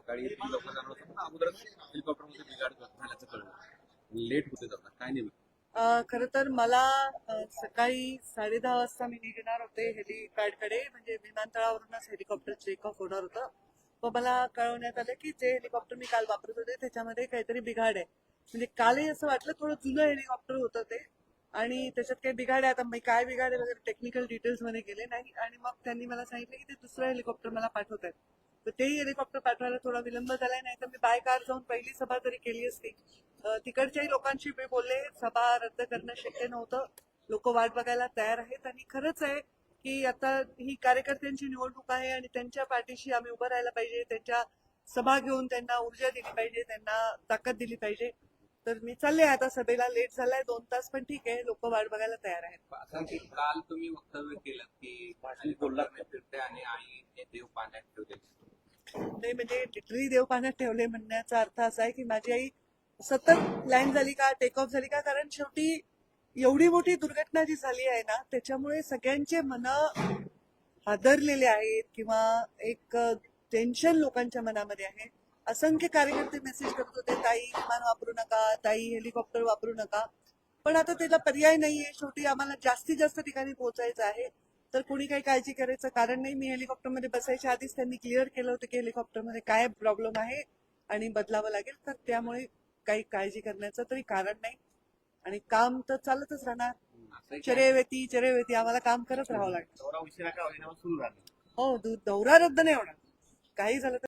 सकाळी लोकांना जाणार होतं पण अगोदरच हेलिकॉप्टरमध्ये बिघाड झाल्याचं कळलं. लेट होते जातात काय नेमकं? खरं तर मला सकाळी 10:30 वाजता मी निघणार होते हेलिपॅडकडे, म्हणजे विमानतळावरूनच हेलिकॉप्टर टेक ऑफ होणार होतं. व मला कळवण्यात आलं की जे हेलिकॉप्टर मी काल वापरत होते त्याच्यामध्ये काहीतरी बिघाड आहे. म्हणजे कालही असं वाटलं थोडं जुनं हेलिकॉप्टर होतं ते, आणि त्याच्यात काही बिघाड आहे. आता मी काय बिघाड आहे वगैरे टेक्निकल डिटेल्स मध्ये गेले नाही, आणि मग त्यांनी मला सांगितलं की ते दुसरं हेलिकॉप्टर मला पाठवत आहेत. तर तेही हेलिकॉप्टर पाठवायला थोडा विलंब झालाय, नाही तर मी बाय कार जाऊन पहिली सभा तरी केली असती. तिकडच्याही लोकांशी मी बोलले, सभा रद्द करणं शक्य नव्हतं, लोक वाट बघायला तयार आहेत. आणि खरंच आहे की आता ही कार्यकर्त्यांची निवडणूक आहे आणि त्यांच्या पाठीशी आम्ही उभं राहायला पाहिजे, त्यांच्या सभा घेऊन त्यांना ऊर्जा दिली पाहिजे, त्यांना ताकद दिली पाहिजे. तर मी चालले आता सभेला. लेट झालाय 2 तास, पण ठीक आहे, लोक वाट बघायला तयार आहेत. असं की काल तुम्ही वक्तव्य केलं की हेलिकॉप्टरने फिरते आणि आई देव पाण्यात ठेवते. नाही, म्हणजे लिटरली देव पाण्यात ठेवले म्हणण्याचा अर्थ असा आहे की माझी आई सतत लँड झाली का, टेक ऑफ झाली का, कारण शेवटी एवढी मोठी दुर्घटना जी झाली आहे ना, त्याच्यामुळे सगळ्यांचे मन हादरलेले आहेत, किंवा एक टेन्शन लोकांच्या मनामध्ये आहे. असंख्य कार्यकर्ते मेसेज करत होते, ताई विमान वापरू नका, ताई हेलिकॉप्टर वापरू नका. पण आता त्याला पर्याय नाहीये, शेवटी आम्हाला जास्तीत जास्त ठिकाणी पोहोचायचं आहे. तर कोणी काही काळजी करायचं कारण नाही. मी हेलिकॉप्टरमध्ये बसायच्या आधीच त्यांनी क्लिअर केलं होतं की हेलिकॉप्टरमध्ये काय प्रॉब्लेम आहे आणि बदलावं लागेल, तर त्यामुळे काही काळजी करण्याचं तरी कारण नाही. आणि काम तर चालतच राहणार. चरेवेती आम्हाला काम करत राहावं लागेल. दौरा उशिरा का होईना सुरू झाला. हो, दौरा रद्द नाही होणार. काही झालं तर